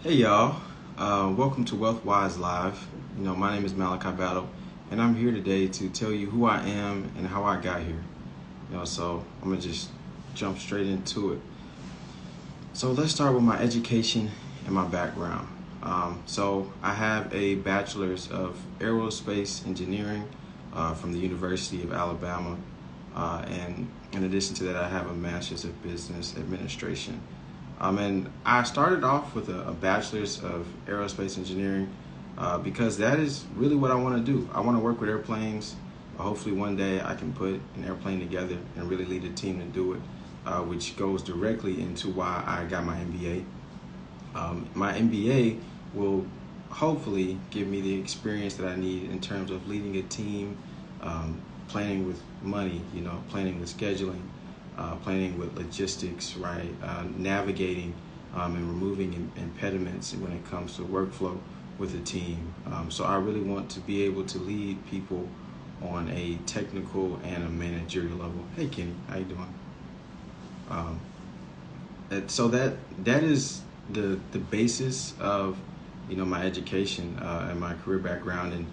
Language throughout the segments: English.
Hey y'all, welcome to WealthWise Live. My name is Malachi Battle, and I'm here today to tell you who I am and how I got here. So I'm gonna just jump straight into it. So let's start with my education and my background. So I have a bachelor's of aerospace engineering from the University of Alabama, and in addition to that, I have a master's of business administration. And I started off with a bachelor's of aerospace engineering because that is really what I want to do. I want to work with airplanes. Hopefully one day I can put an airplane together and really lead a team to do it, which goes directly into why I got my MBA. My MBA will hopefully give me the experience that I need in terms of leading a team, planning with money, planning with scheduling, planning with logistics, right? Navigating and removing impediments when it comes to workflow with a team. So I really want to be able to lead people on a technical and a managerial level. Hey Kenny, how you doing? So that is the basis of my education and my career background. And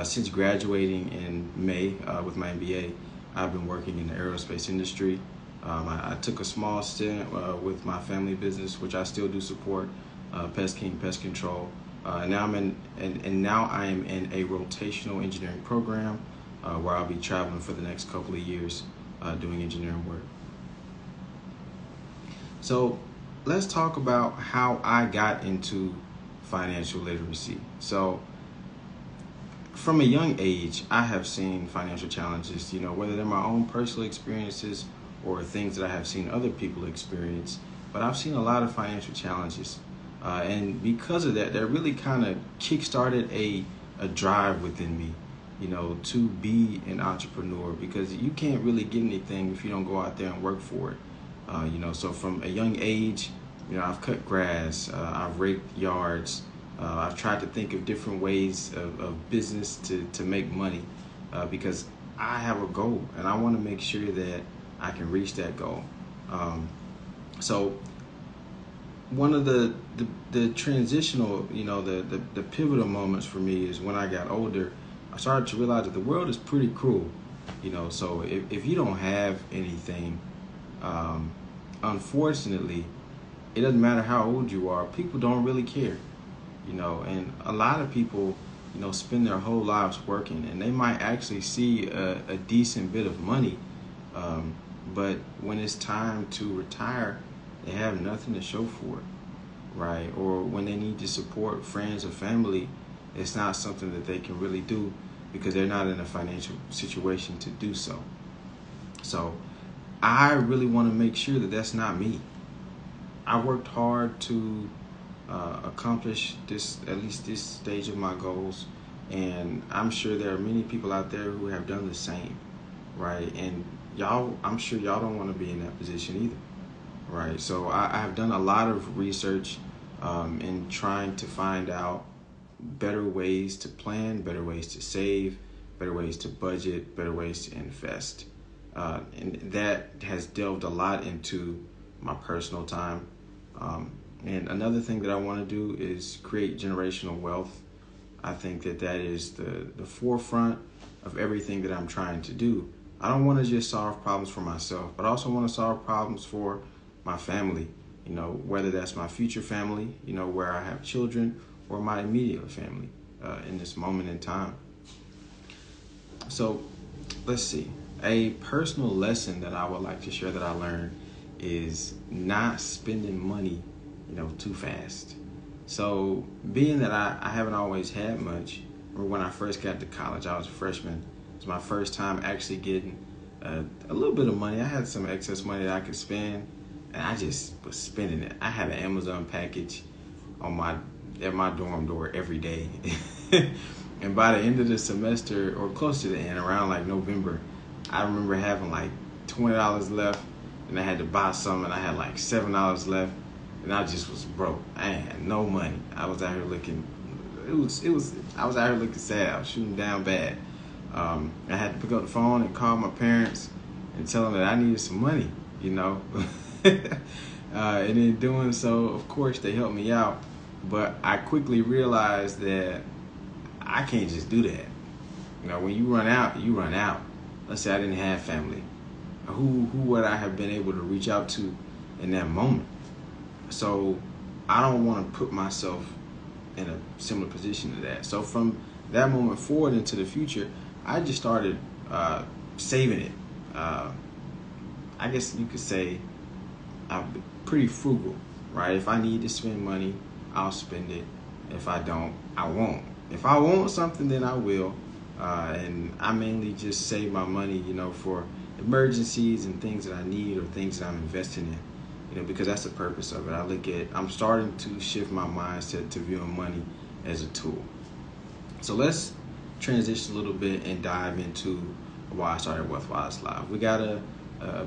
since graduating in May with my MBA, I've been working in the aerospace industry. I took a small stint with my family business, which I still do support, Pest King Pest Control. And now I am in a rotational engineering program where I'll be traveling for the next couple of years doing engineering work. So let's talk about how I got into financial literacy. So from a young age, I have seen financial challenges, whether they're my own personal experiences or things that I have seen other people experience. But I've seen a lot of financial challenges. And because of that, really kind of kickstarted a drive within me, to be an entrepreneur, because you can't really get anything if you don't go out there and work for it. So from a young age, I've cut grass, I've raked yards, I've tried to think of different ways of business to make money because I have a goal and I want to make sure that I can reach that goal. So one of the transitional, the pivotal moments for me is when I got older. I started to realize that the world is pretty cruel, so if you don't have anything, unfortunately, it doesn't matter how old you are, people don't really care, and a lot of people, spend their whole lives working and they might actually see a decent bit of money, but when it's time to retire, they have nothing to show for it, right? Or when they need to support friends or family, it's not something that they can really do because they're not in a financial situation to do so. So I really want to make sure that that's not me. I worked hard to accomplish at least this stage of my goals, and I'm sure there are many people out there who have done the same, right? And I'm sure y'all don't want to be in that position either, right? So I have done a lot of research in trying to find out better ways to plan, better ways to save, better ways to budget, better ways to invest. And that has delved a lot into my personal time. And another thing that I want to do is create generational wealth. I think that is the forefront of everything that I'm trying to do. I don't want to just solve problems for myself, but I also want to solve problems for my family, whether that's my future family, where I have children, or my immediate family in this moment in time. So let's see. A personal lesson that I would like to share that I learned is not spending money, too fast. So being that I haven't always had much, or when I first got to college, I was a freshman. It was my first time actually getting a little bit of money. I had some excess money that I could spend, and I just was spending it. I had an Amazon package at my dorm door every day. And by the end of the semester, or close to the end, around like November, I remember having like $20 left, and I had to buy some, and I had like $7 left, and I just was broke. I had no money. I was out here looking. I was out here looking sad. I was shooting down bad. I had to pick up the phone and call my parents and tell them that I needed some money, And in doing so, of course, they helped me out. But I quickly realized that I can't just do that. You know, when you run out, you run out. Let's say I didn't have family. Who would I have been able to reach out to in that moment? So I don't want to put myself in a similar position to that. So from that moment forward into the future, I just started saving it. I guess you could say I'm pretty frugal, right? If I need to spend money, I'll spend it. If I don't, I won't. If I want something, then I will. And I mainly just save my money, you know, for emergencies and things that I need or things that I'm investing in, you know, because that's the purpose of it. I'm starting to shift my mindset to viewing money as a tool. So let's transition a little bit and dive into why I started WealthWise Live. We got a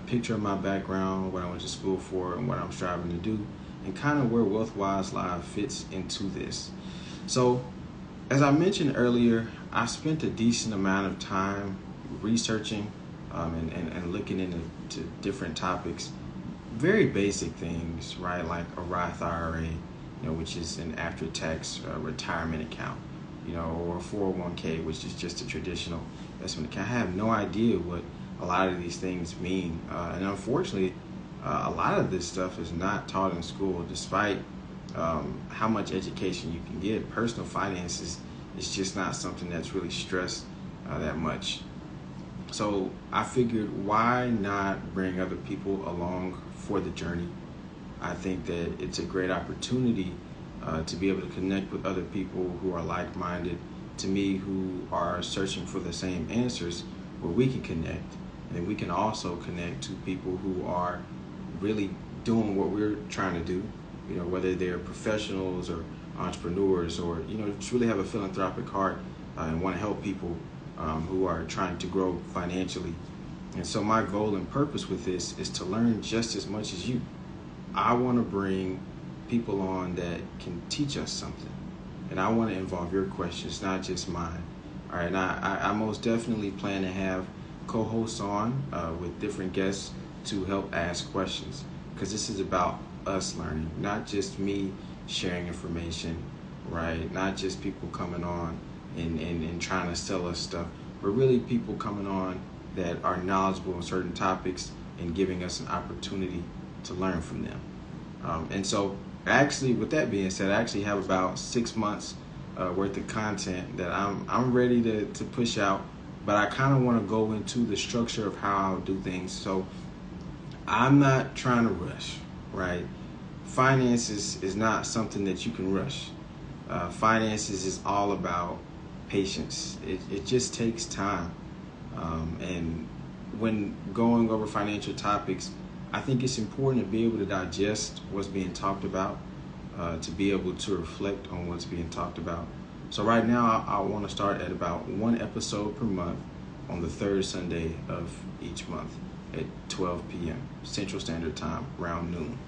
picture of my background, what I went to school for, and what I'm striving to do, and kind of where WealthWise Live fits into this. So, as I mentioned earlier, I spent a decent amount of time researching and looking into different topics, very basic things, right? Like a Roth IRA, you know, which is an after-tax retirement account, you know, or a 401k, which is just a traditional investment account. I have no idea what a lot of these things mean, and unfortunately, a lot of this stuff is not taught in school, despite how much education you can get. Personal finances is just not something that's really stressed that much. So I figured, why not bring other people along for the journey? I think that it's a great opportunity to be able to connect with other people who are like-minded to me, who are searching for the same answers, where we can connect. And we can also connect to people who are really doing what we're trying to do, you know, whether they're professionals or entrepreneurs, or, you know, just really have a philanthropic heart and want to help people who are trying to grow financially. And so my goal and purpose with this is to learn just as much as you. I want to bring people on that can teach us something, and I want to involve your questions, not just mine. All right, and I most definitely plan to have co-hosts on with different guests to help ask questions, because this is about us learning, not just me sharing information, right? Not just people coming on and trying to sell us stuff, but really people coming on that are knowledgeable on certain topics and giving us an opportunity to learn from them. And so actually, with that being said, I actually have about 6 months worth of content that I'm ready to push out, but I kind of want to go into the structure of how I'll do things. So I'm not trying to rush, right? Finances is not something that you can rush. Finances is all about patience. It just takes time. And when going over financial topics, I think it's important to be able to digest what's being talked about, to be able to reflect on what's being talked about. So right now, I want to start at about 1 episode per month on the third Sunday of each month at 12 p.m. Central Standard Time, around noon.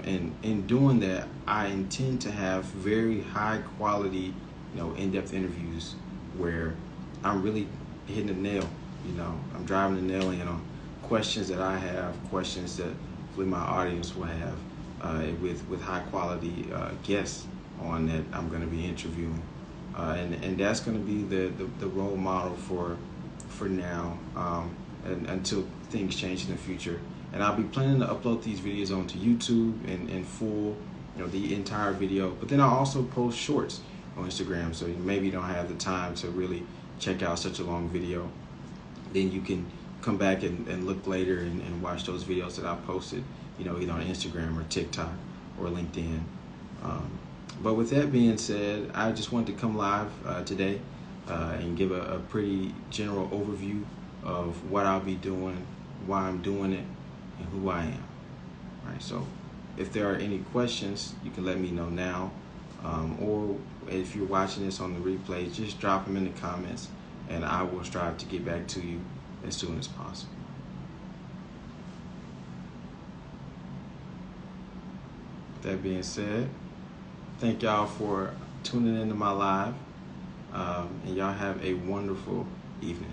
And in doing that, I intend to have very high quality, you know, in-depth interviews where I'm really hitting the nail. You know, I'm driving the nail in on questions that I have, questions that hopefully my audience will have, with high quality guests on that I'm going to be interviewing, and that's going to be the role model for now, and until things change in the future. And I'll be planning to upload these videos onto YouTube in full, you know, the entire video. But then I'll also post shorts on Instagram, so maybe you don't have the time to really check out such a long video. Then you can come back and look later and watch those videos that I posted, you know, either on Instagram or TikTok or LinkedIn. But with that being said, I just wanted to come live today and give a pretty general overview of what I'll be doing, why I'm doing it, and who I am. All right, so if there are any questions, you can let me know now, or if you're watching this on the replay, just drop them in the comments, and I will strive to get back to you as soon as possible. With that being said, thank y'all for tuning into my live, and y'all have a wonderful evening.